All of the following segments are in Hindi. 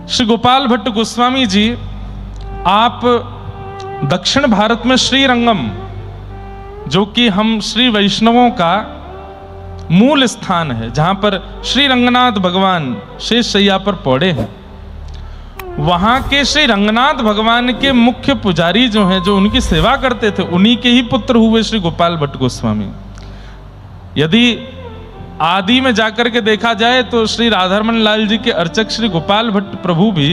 श्री गोपाल भट्ट गोस्वामी जी, आप दक्षिण भारत में श्रीरंगम, जो कि हम श्री वैष्णवों का मूल स्थान है, जहां पर श्री रंगनाथ भगवान शेष शैया पर पौड़े हैं, वहां के श्री रंगनाथ भगवान के मुख्य पुजारी जो हैं, जो उनकी सेवा करते थे, उन्हीं के ही पुत्र हुए श्री गोपाल भट्ट गोस्वामी। यदि आदि में जाकर के देखा जाए तो श्री राधारमण लाल जी के अर्चक श्री गोपाल भट्ट प्रभु भी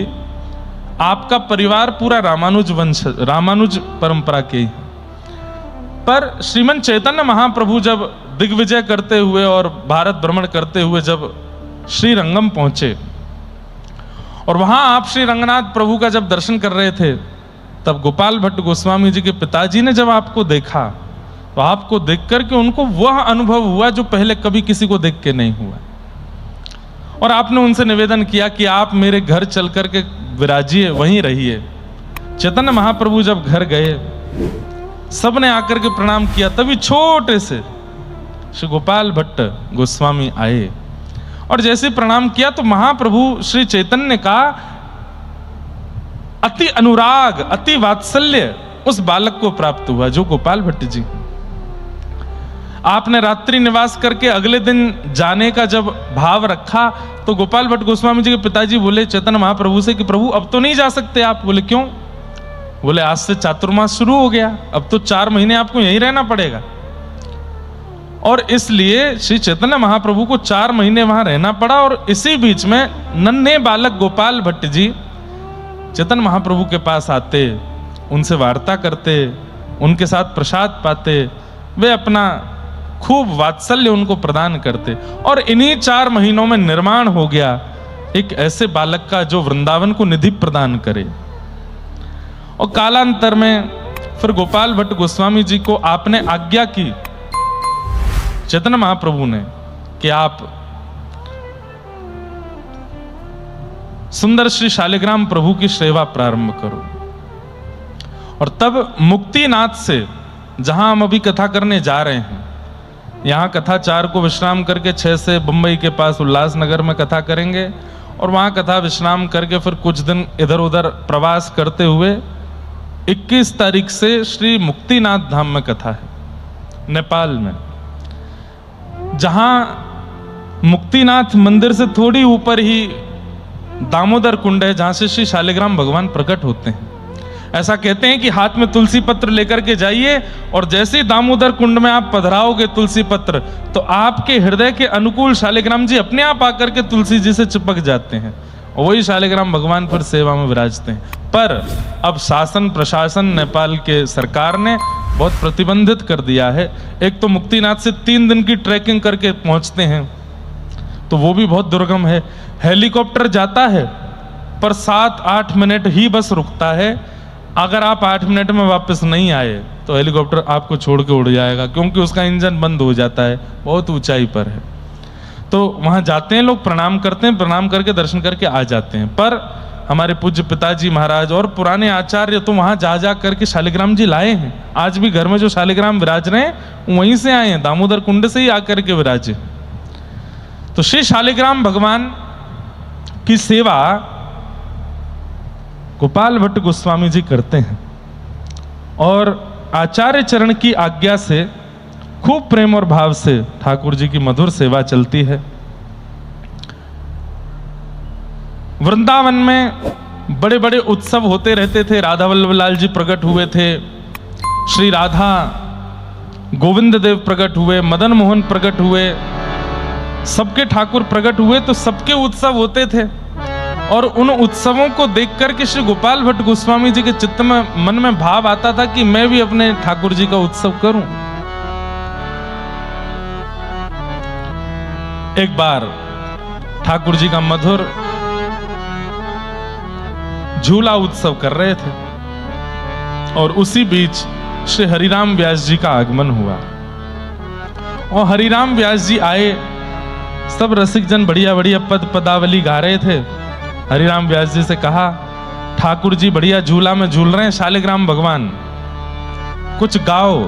आपका परिवार पूरा रामानुज वंश, रामानुज परंपरा के ही। पर श्रीमन चैतन्य महाप्रभु जब दिग्विजय करते हुए और भारत भ्रमण करते हुए जब श्री रंगम पहुंचे और वहां आप श्री रंगनाथ प्रभु का जब दर्शन कर रहे थे, तब गोपाल भट्ट गोस्वामी जी के पिताजी ने जब आपको देखा तो आपको देख करके उनको वह अनुभव हुआ जो पहले कभी किसी को देख के नहीं हुआ, और आपने उनसे निवेदन किया कि आप मेरे घर चल करके विराजिए, वहीं रहिए। चैतन्य महाप्रभु जब घर गए, सबने आकर के प्रणाम किया, तभी छोटे से श्री गोपाल भट्ट गोस्वामी आए और जैसे प्रणाम किया तो महाप्रभु श्री चैतन्य ने कहा, अति अनुराग, अति वात्सल्य उस बालक को प्राप्त हुआ जो गोपाल भट्ट जी। आपने रात्रि निवास करके अगले दिन जाने का जब भाव रखा तो गोपाल भट्ट गोस्वामी जी के पिताजी बोले चैतन्य महाप्रभु से कि प्रभु अब तो नहीं जा सकते आप। बोले क्यों? बोले आज से चातुर्मास शुरू हो गया, अब तो 4 महीने आपको यहीं रहना पड़ेगा। और इसलिए श्री चैतन्य महाप्रभु को 4 महीने वहां रहना पड़ा। और इसी बीच में नन्हे बालक गोपाल भट्ट जी चैतन्य महाप्रभु के पास आते, उनसे वार्ता करते, उनके साथ प्रसाद पाते, वे अपना खूब वात्सल्य उनको प्रदान करते। और इन्हीं 4 महीनों में निर्माण हो गया एक ऐसे बालक का जो वृंदावन को निधि प्रदान करे। और कालांतर में फिर गोपाल भट्ट गोस्वामी जी को आपने आज्ञा की, चैतन्य महाप्रभु ने, कि आप सुंदर श्री शालिग्राम प्रभु की सेवा प्रारंभ करो। और तब मुक्तिनाथ से, जहां हम अभी कथा करने जा रहे हैं, यहां कथा 4 को विश्राम करके 6 से बंबई के पास उल्लासनगर में कथा करेंगे और वहां कथा विश्राम करके फिर कुछ दिन इधर उधर प्रवास करते हुए 21 तारीख से श्री मुक्तिनाथ धाम में कथा है, नेपाल में, जहां मुक्तिनाथ मंदिर से थोड़ी ऊपर ही दामोदर कुंड है, जहां से श्री शालिग्राम भगवान प्रकट होते हैं। ऐसा कहते हैं कि हाथ में तुलसी पत्र लेकर के जाइए और जैसे ही दामोदर कुंड में आप पधराओगे तुलसी पत्र, तो आपके हृदय के अनुकूल शालिग्राम जी अपने आप आकर के तुलसी जी से चिपक जाते हैं और वही शालिग्राम भगवान फिर सेवा में विराजते हैं। पर अब शासन प्रशासन नेपाल के सरकार ने बहुत प्रतिबंधित कर दिया है। एक तो मुक्तिनाथ से 3 दिन की ट्रैकिंग करके पहुंचते हैं, तो वो भी बहुत दुर्गम है। हेलीकॉप्टर जाता है पर 7-8 मिनट ही बस रुकता है। अगर आप 8 मिनट में वापस नहीं आए तो हेलीकॉप्टर आपको छोड़ के उड़ जाएगा, क्योंकि उसका इंजन बंद हो जाता है, बहुत ऊंचाई पर है। तो वहां जाते हैं लोग, प्रणाम करते हैं, प्रणाम करके दर्शन करके आ जाते हैं। पर हमारे पूज्य पिताजी महाराज और पुराने आचार्य तो वहां जा करके शालिग्राम जी लाए हैं। आज भी घर में जो शालिग्राम विराज रहे हैं वहीं से आए हैं, दामोदर कुंड से ही आकर के विराजे। तो श्री शालिग्राम भगवान की सेवा गोपाल भट्ट गोस्वामी जी करते हैं और आचार्य चरण की आज्ञा से खूब प्रेम और भाव से ठाकुर जी की मधुर सेवा चलती है। वृंदावन में बड़े बड़े उत्सव होते रहते थे। राधा वल्लभ लाल जी प्रकट हुए थे, श्री राधा गोविंद देव प्रकट हुए, मदन मोहन प्रकट हुए, सबके ठाकुर प्रकट हुए, तो सबके उत्सव होते थे। और उन उत्सवों को देख करके श्री गोपाल भट्ट गोस्वामी जी के चित्त में, मन में भाव आता था कि मैं भी अपने ठाकुर जी का उत्सव करूं। एक बार ठाकुर जी का मधुर झूला उत्सव कर रहे थे और उसी बीच श्री हरिराम व्यास जी का आगमन हुआ और हरिराम व्यास जी आए। सब रसिक जन बढ़िया बढ़िया पद पदावली गा रहे थे। हरिराम व्यास जी से कहा, ठाकुर जी बढ़िया झूला में झूल रहे हैं, शालिग्राम भगवान कुछ गाओ।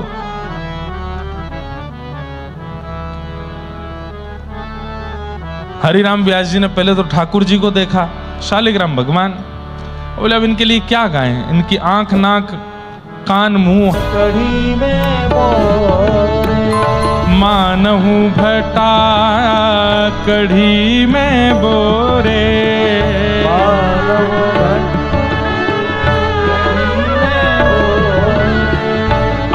हरिराम व्यास जी ने पहले तो ठाकुर जी को देखा शालिग्राम भगवान। बोले अब इनके लिए क्या गाएं, इनकी आंख नाक कान मुंह कढ़ी में बोरे, मानहु भटा कढ़ी में बोरे, मानव भट्ट कढ़ी में बोरे,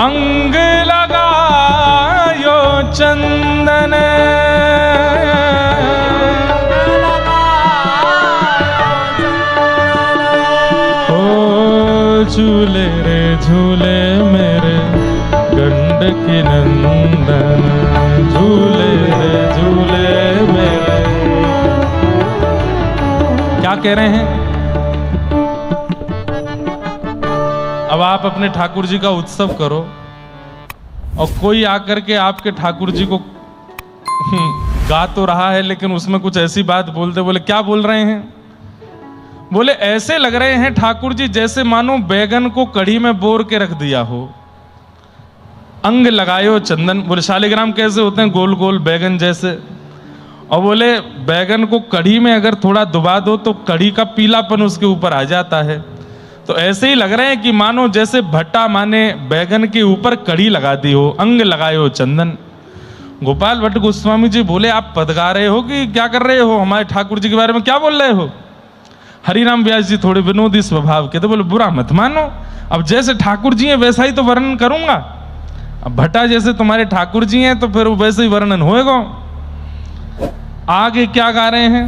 अंग लगायो चंदन, ओ झूले रे झूले मेरे गंडकी नंदन, झूले रे झूले मेरे। क्या कह रहे हैं? अब आप अपने ठाकुर जी का उत्सव करो और कोई आकर के आपके ठाकुर जी को गा तो रहा है लेकिन उसमें कुछ ऐसी बात बोलते, बोले क्या बोल रहे हैं? बोले ऐसे लग रहे हैं ठाकुर जी जैसे मानो बैगन को कढ़ी में बोर के रख दिया हो। अंग लगायो चंदन, बोले शालिग्राम कैसे होते हैं? गोल गोल बैगन जैसे। और बोले बैगन को कढ़ी में अगर थोड़ा डुबा दो तो कढ़ी का पीलापन उसके ऊपर आ जाता है। तो ऐसे ही लग रहे हैं कि मानो जैसे भट्टा माने बैगन के ऊपर कढ़ी लगा दी हो, अंग लगायो चंदन। गोपाल भट्ट गोस्वामी जी बोले आप पद गा रहे हो कि क्या कर रहे हो? हमारे ठाकुर जी के बारे में क्या बोल रहे हो? हरिराम व्यास जी थोड़े विनोदी स्वभाव के, तो बोले बुरा मत मानो, अब जैसे ठाकुर जी हैं वैसा ही तो वर्णन करूंगा। अब भट्टा जैसे तुम्हारे ठाकुर जी हैं तो फिर वैसे ही वर्णन होएगा। आगे क्या गा रहे हैं?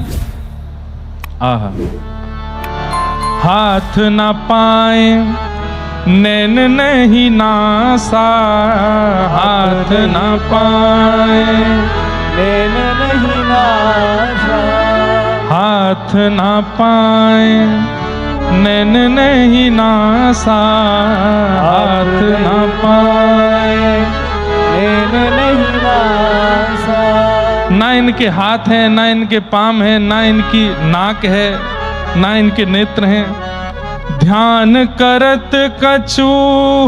आहा, हाथ ना पाए नैन नहीं नासा, हाथ ना पाए नैन नहीं नाशा, हाथ ना पाए नैन नहीं नासा, हाथ ना पाए नैन नहीं नाशा, ना इनके हाथ है, ना इनके पाम है, ना इनकी नाक है, ना इनके नेत्र हैं। ध्यान करत कछु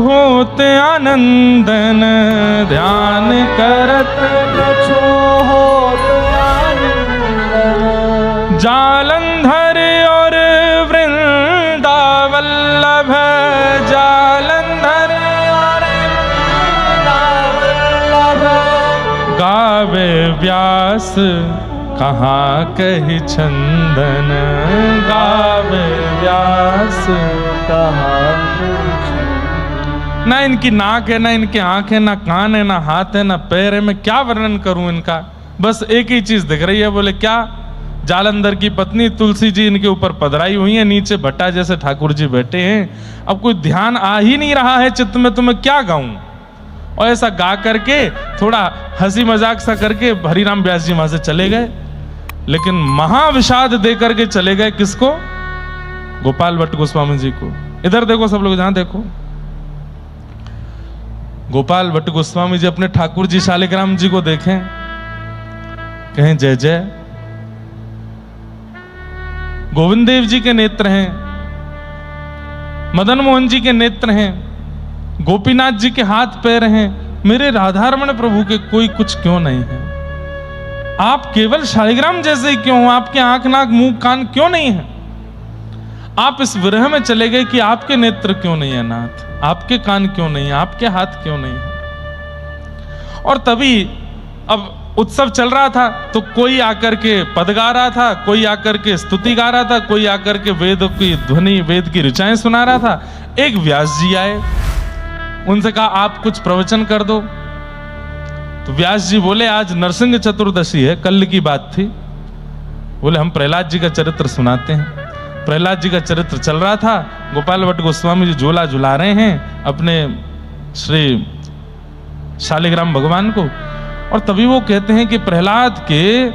होते आनंदन, ध्यान करत कछु होते आनंदन, जालंधर और वृंदावल्लभ, जालंधर और वृंदावल्लभ, गावे व्यास कहाँ कही छंदन, गावे व्यास। कहाँ ना इनकी नाक है, ना इनके आंख है, ना कान है, ना हाथ है, ना पैर है। मैं क्या वर्णन करूं इनका? बस एक ही चीज दिख रही है। बोले क्या? जालंधर की पत्नी तुलसी जी इनके ऊपर पधराई हुई है, नीचे भट्टा जैसे ठाकुर जी बैठे हैं। अब कोई ध्यान आ ही नहीं रहा है चित्त में, तो मैं क्या गाऊं? और ऐसा गा करके थोड़ा हंसी मजाक सा करके हरिराम व्यास जी वहां से चले गए, लेकिन महाविषाद दे करके चले गए। किसको? गोपाल भट्ट गोस्वामी जी को। इधर देखो सब लोग, जहां देखो। गोपाल भट्ट गोस्वामी जी अपने ठाकुर जी शालिग्राम जी को देखें, कहें जय जय। गोविंद देव जी के नेत्र हैं, मदन मोहन जी के नेत्र हैं, गोपीनाथ जी के हाथ पैर हैं, मेरे राधारमण प्रभु के कोई कुछ क्यों नहीं है? आप केवल शालिग्राम जैसे ही क्यों? आपके आंख नाक मुंह कान क्यों नहीं है? आप इस विरह में चले गए कि आपके नेत्र क्यों नहीं है नाथ, आपके कान क्यों नहीं है, आपके हाथ क्यों नहीं है? और तभी अब उत्सव चल रहा था तो कोई आकर के पद गा रहा था, कोई आकर के स्तुति गा रहा था, कोई आकर के वेद की ध्वनि, वेद की ऋचाएं सुना रहा था। एक व्यास जी आए, उनसे कहा आप कुछ प्रवचन कर दो। तो व्यास जी बोले आज नरसिंह चतुर्दशी है, कल की बात थी। बोले हम प्रहलाद जी का चरित्र सुनाते हैं। प्रहलाद जी का चरित्र चल रहा था, गोपाल भट्ट गोस्वामी जी झोला झुला रहे हैं अपने श्री शालिग्राम भगवान को। और तभी वो कहते हैं कि प्रहलाद के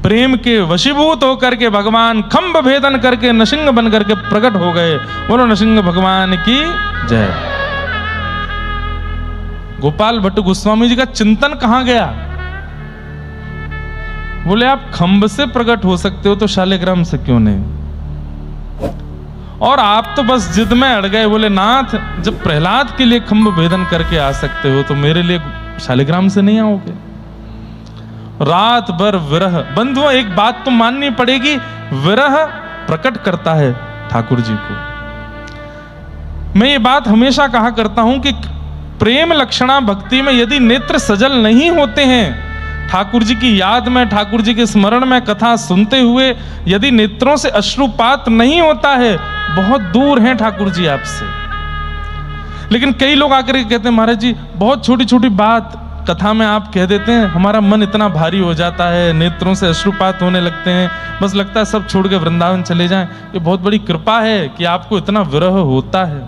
प्रेम के वशीभूत होकर के भगवान खंभ भेदन करके नृसिंह बन करके प्रकट हो गए। बोलो नृसिंह भगवान की जय। गोपाल भट्ट गोस्वामी जी का चिंतन कहां गया? बोले आप खंभ से प्रकट हो सकते हो तो शालिग्राम से क्यों नहीं? और आप तो बस जिद में अड़ गए। बोले नाथ जब प्रहलाद के लिए खंभ भेदन करके आ सकते हो तो मेरे लिए शालिग्राम से नहीं आओगे? रात भर विरह। बंधुओं एक बात तो माननी पड़ेगी, विरह प्रकट करता है ठाकुर जी को। मैं ये बात हमेशा कहा करता हूं कि प्रेम लक्षणा भक्ति में यदि नेत्र सजल नहीं होते हैं, ठाकुर जी की याद में, ठाकुर जी के स्मरण में कथा सुनते हुए यदि नेत्रों से अश्रुपात नहीं होता है, बहुत दूर हैं ठाकुर जी आपसे। लेकिन कई लोग आकर के कहते हैं महाराज जी बहुत छोटी छोटी बात कथा में आप कह देते हैं, हमारा मन इतना भारी हो जाता है, नेत्रों से अश्रुपात होने लगते हैं, बस लगता है सब छोड़ के वृंदावन चले जाएं। ये बहुत बड़ी कृपा है कि आपको इतना विरह होता है।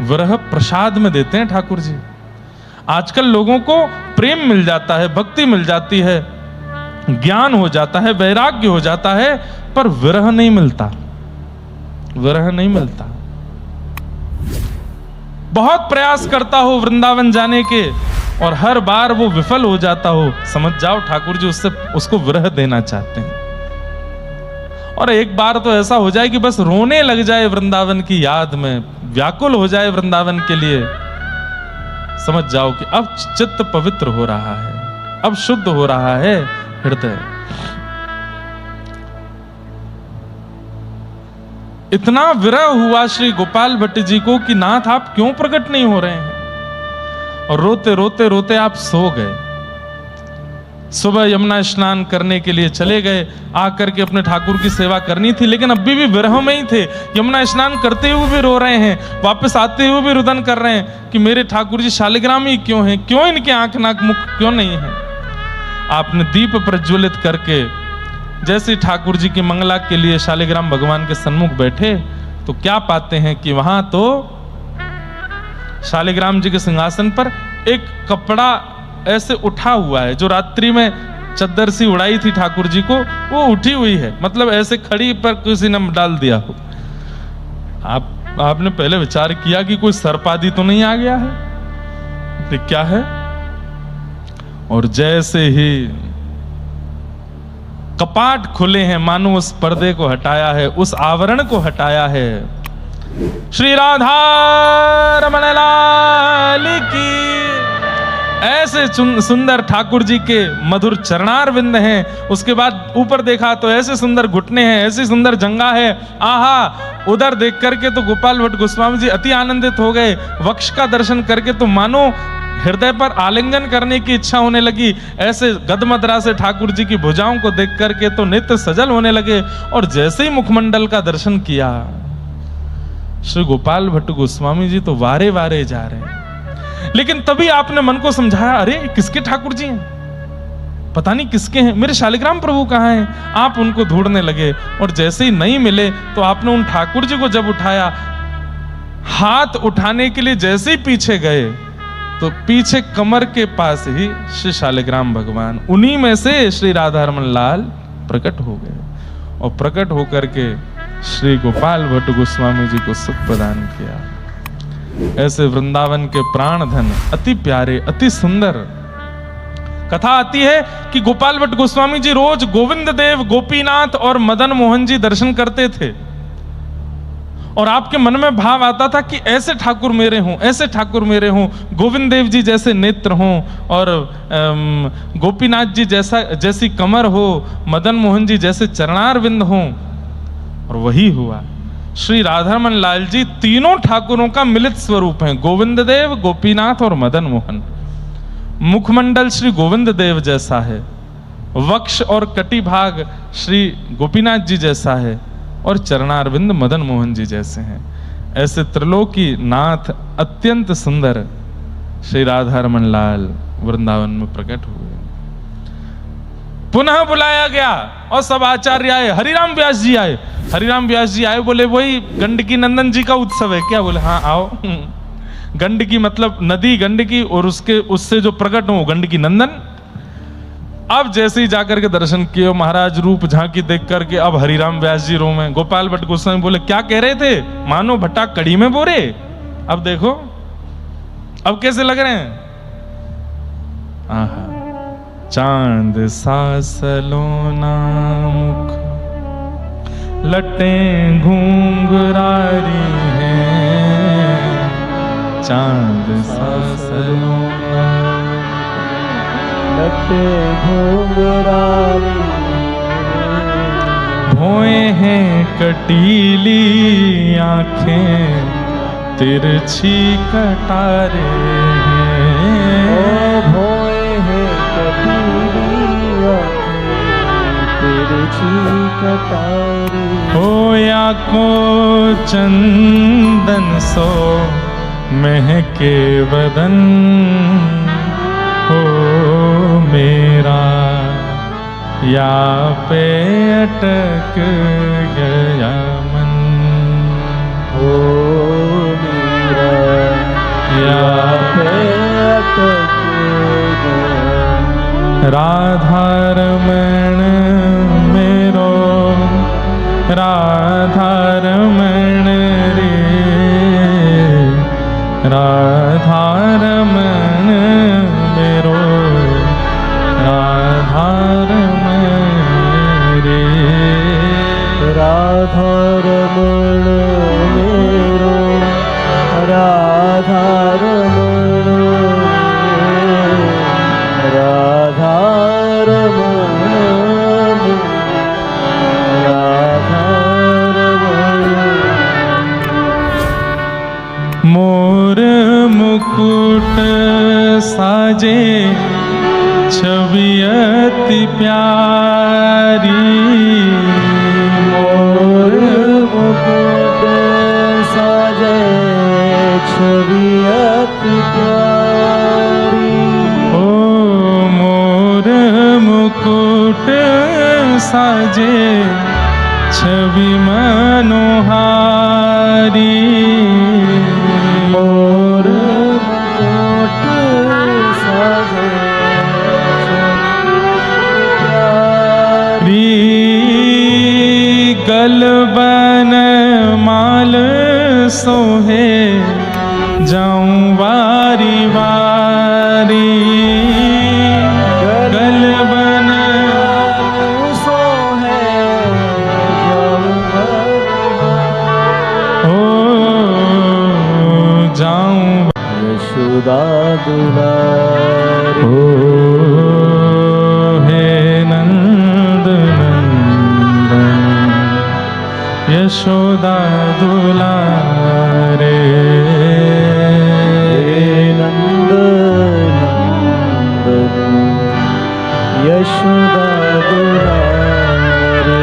विरह प्रसाद में देते हैं ठाकुर जी। आजकल लोगों को प्रेम मिल जाता है, भक्ति मिल जाती है, ज्ञान हो जाता है, वैराग्य हो जाता है, पर विरह नहीं मिलता, विरह नहीं मिलता। बहुत प्रयास करता हो वृंदावन जाने के और हर बार वो विफल हो जाता हो, समझ जाओ ठाकुर जी उसको विरह देना चाहते हैं। और एक बार तो ऐसा हो जाए कि बस रोने लग जाए वृंदावन की याद में, व्याकुल हो जाए वृंदावन के लिए, समझ जाओ कि अब चित्त पवित्र हो रहा है, अब शुद्ध हो रहा है हृदय। इतना विरह हुआ श्री गोपाल भट्ट जी को कि नाथ आप क्यों प्रकट नहीं हो रहे हैं, और रोते रोते रोते आप सो गए। सुबह यमुना स्नान करने के लिए चले गए, आकर के अपने ठाकुर की सेवा करनी थी, लेकिन अभी भी विरह में ही थे। यमुना स्नान करते हुए भी रो रहे हैं, वापस आते हुए भी रुदन कर रहे हैं कि मेरे ठाकुर जी शालिग्राम ही क्यों हैं, क्यों इनके आंख नाक मुख क्यों नहीं है। आपने दीप प्रज्वलित करके जैसे ठाकुर जी की मंगला के लिए शालिग्राम भगवान के सन्मुख बैठे तो क्या पाते हैं कि वहां तो शालिग्राम जी के सिंहासन पर एक कपड़ा ऐसे उठा हुआ है, जो रात्रि में चद्दर सी उड़ाई थी ठाकुर जी को, वो उठी हुई है, मतलब ऐसे खड़ी पर किसी ने डाल दिया हो। आपने पहले विचार किया कि कोई सर्प आदि तो नहीं आ गया है, तो क्या है। और जैसे ही कपाट खुले हैं, मानो उस पर्दे को हटाया है, उस आवरण को हटाया है। श्री राधा रमण लाल की ऐसे सुंदर ठाकुर जी के मधुर चरणार विंद हैं। उसके बाद ऊपर देखा तो ऐसे सुंदर घुटने हैं, ऐसी सुंदर जंगा है, आहा। उधर देख करके तो गोपाल भट्ट गोस्वामी जी अति आनंदित हो गए। वक्ष का दर्शन करके तो मानो हृदय पर आलिंगन करने की इच्छा होने लगी। ऐसे गदमदरा से ठाकुर जी की भुजाओं को देख करके तो नेत्र सजल होने लगे। और जैसे ही मुखमंडल का दर्शन किया, श्री गोपाल भट्ट गोस्वामी जी तो वारे वारे जा रहे हैं। लेकिन तभी आपने मन को समझाया, अरे किसके ठाकुर जी हैं, पता नहीं किसके हैं, मेरे शालिग्राम प्रभु कहाँ हैं। आप उनको ढूंढने लगे और जैसे ही नहीं मिले तो आपने उन ठाकुर जी को जब उठाया, हाथ उठाने के लिए जैसे ही पीछे गए तो पीछे कमर के पास ही श्री शालिग्राम भगवान, उन्हीं में से श्री राधा रमण लाल प्रकट हो गए। और प्रकट होकर के श्री गोपाल भट्ट गोस्वामी जी को सुख प्रदान किया। ऐसे वृंदावन के प्राण धन, अति प्यारे, अति सुंदर कथा आती है कि गोपाल भट्ट गोस्वामी जी रोज गोविंद देव, गोपीनाथ और मदन मोहन जी दर्शन करते थे। और आपके मन में भाव आता था कि ऐसे ठाकुर मेरे हों, ऐसे ठाकुर मेरे हों, गोविंद देव जी जैसे नेत्र हों और गोपीनाथ जी जैसी कमर हो, मदन मोहन जी जैसे चरणारविंद हों। और वही हुआ। श्री राधारमण लाल जी तीनों ठाकुरों का मिलित स्वरूप हैं, गोविंद देव, गोपीनाथ और मदन मोहन। मुखमंडल श्री गोविंद देव जैसा है, वक्ष और कटी भाग श्री गोपीनाथ जी जैसा है और चरणारविंद मदन मोहन जी जैसे हैं। ऐसे त्रिलोकी नाथ अत्यंत सुंदर श्री राधारमण लाल वृंदावन में प्रकट हुए। पुनः बुलाया गया और सब आचार्य आए। हरिराम व्यास जी आए। हरिराम व्यास जी आए, बोले वही गंडकी नंदन जी का उत्सव है क्या? बोले हाँ आओ। गंडकी मतलब नदी गंडकी, और उससे जो प्रकट हो गंडकी नंदन। अब जैसे ही जाकर के दर्शन किए, महाराज रूप झांकी देख करके अब हरिराम व्यास जी रो में। गोपाल भट्ट गोस्वामी बोले क्या कह रहे थे? मानो भट्टा कड़ी में बोरे। अब देखो अब कैसे लग रहे हैं। आहा, चांद सा सलोना मुख, लटें घूंघरारी हैं, चांद सा सलोना लटे घूंघरारी, भोए हैं कटीली आंखें तिरछी कटारे ओ हैं। भोए है कटीली आँखें तिरछी कटारी। होया को चंदन सो महके बदन हो मेरा या पे अटक गया मन ओ मेरा या पे अटक गया। राधा रमण मेरो राधा रमण रे राधा रमण मेरो राधा रमण रे राधा रमण मेरो राधा रमण राधा रमण राधा रमण। मोर मुकुट साजे छवि अति प्यारी मोर मुकुट साजे छवि अति प्यारी। ओ मोर मुकुट साजे छवि मनोहारी मोर मुकुट साजे री गलबन माल सोहे जाऊं वारी वारी गलबन सोहे हो जाऊं यशोदा दुलारी। ओ हे नंद नंदन यशोदा दुलारे हे नंद नंदन यशोदा दुलारी।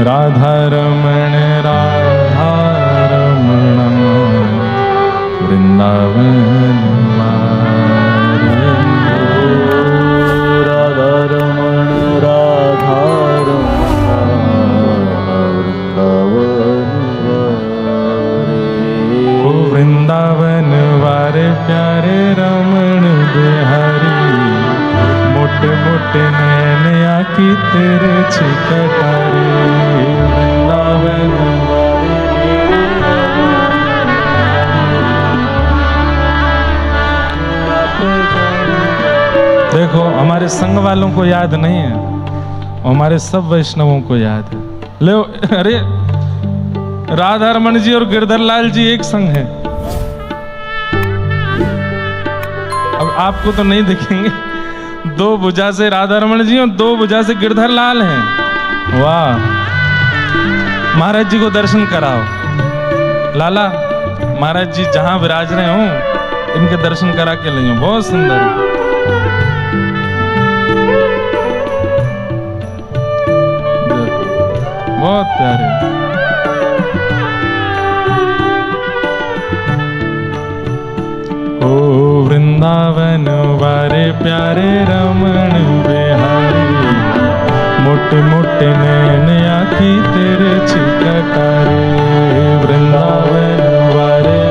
राधा रमण वृंदावन वारे। राधा रमण राधा ओ वृंदावन वारे प्यारे रमण बिहारी मोटे मोटे नैन आखी तेरे छिकटारे वृंदावन देखो हमारे संग वालों को याद नहीं है, हमारे सब वैष्णवों को याद है। ले अरे राधा रमन जी और गिरधर लाल जी एक संग हैं। अब आपको तो नहीं दिखेंगे, दो भुजा से राधा रमन जी और दो भुजा से गिरधर लाल हैं। वाह, महाराज जी को दर्शन कराओ। लाला महाराज जी जहां विराज रहे हो इनके दर्शन करा के ले, बहुत सुंदर। बहुत प्यारे। ओ वृंदावन वारे प्यारे रमण बिहारी मोटे मोटे नैन आखी तेरे छिकटारे वृंदावन वारे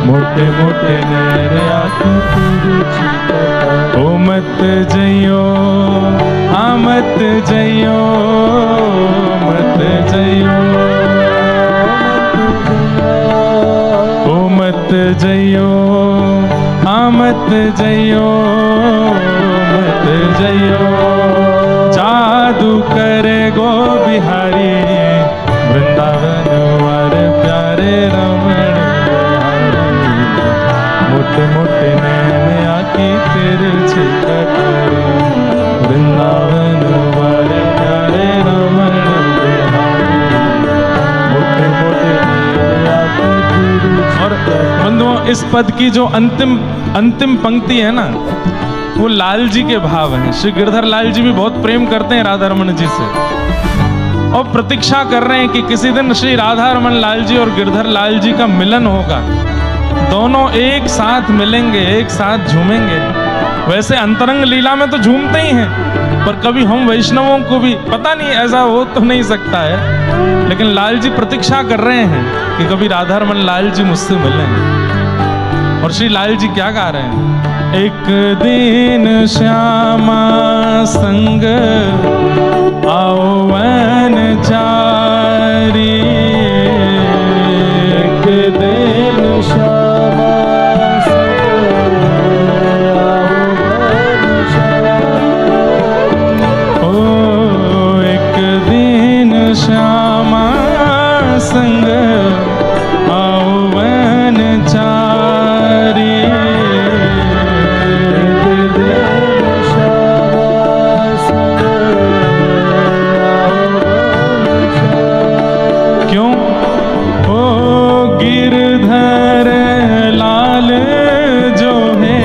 मोटे मोटे नैन आखी तेरे छिकटारे। ओ मत जइयो हाँ मत जइयो मत जइयो ओ मत जइयो हाँ मत जइयो मत जइयो जादू करे गो बिहारी वृंदावन वारे प्यारे रमण बिहारी मोटे मोटे नैन आखी तेरे छिकटारे इस पद की जो अंतिम पंक्ति है ना, वो लाल जी के भाव हैं। श्री गिरधर लाल जी भी बहुत प्रेम करते हैं राधा रमन जी से, और प्रतीक्षा कर रहे हैं कि किसी दिन श्री राधा रमन लाल जी और गिरधर लाल जी का मिलन होगा, दोनों एक साथ मिलेंगे, एक साथ झूमेंगे। वैसे अंतरंग लीला में तो झूमते ही हैं, पर कभी हम वैष्णवों को भी पता नहीं, ऐसा हो तो नहीं सकता है, लेकिन लाल जी प्रतीक्षा कर रहे हैं कि कभी राधा रमन लाल जी मुझसे मिलें। और श्री लाल जी क्या गा रहे हैं? एक दिन श्यामा संग आओ वन चारी, एक दिन श्यामा संग आओ वन चारी। ओ एक दिन श्यामा संग आओ वन चारी, क्यों? ओ गिरधर लाल जो है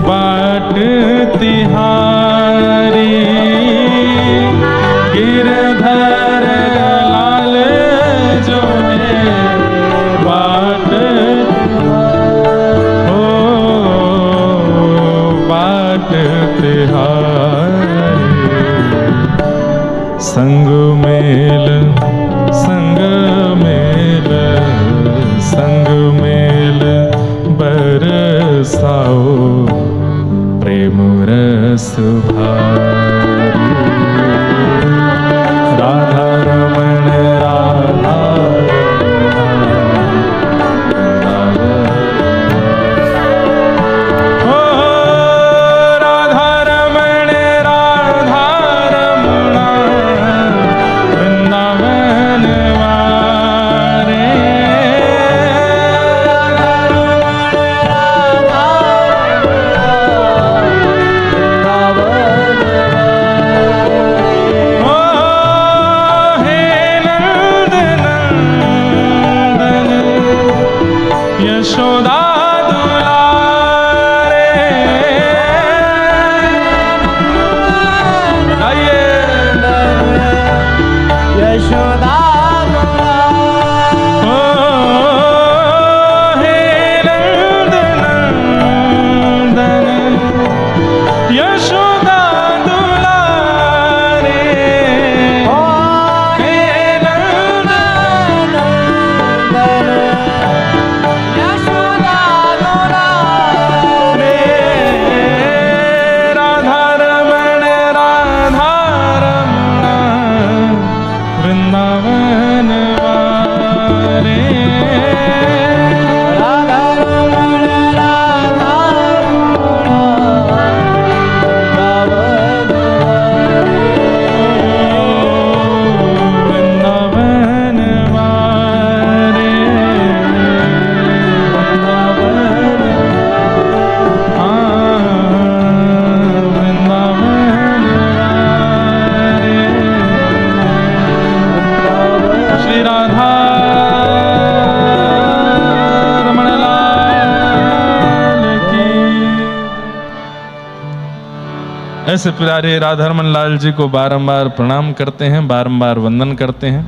बाट तिहारी, गिरधर लाल जो है बाट, ओ बाट तिहारी। संग मेल संग मेल संग मेल बरसाओ प्रेम रस भारी, राधा रमण राधा ओ राधा रमण राधा रमणा वृंदावन वारे, ओ हे नंद नंदन यशोदा दुलारे, आइए यशोदा ओ हे नंद नंदन यशोदा दुलारे, हे नंद रे, राधा रमण राधा रमणा वृंदावन वारे, राधा रमण राधा वृंदावन वारे, वृंदावन वारे। श्री राधा रमण लाल की। ऐसे प्यारे राधा रमन लाल जी को बारंबार प्रणाम करते हैं, बारंबार वंदन करते हैं।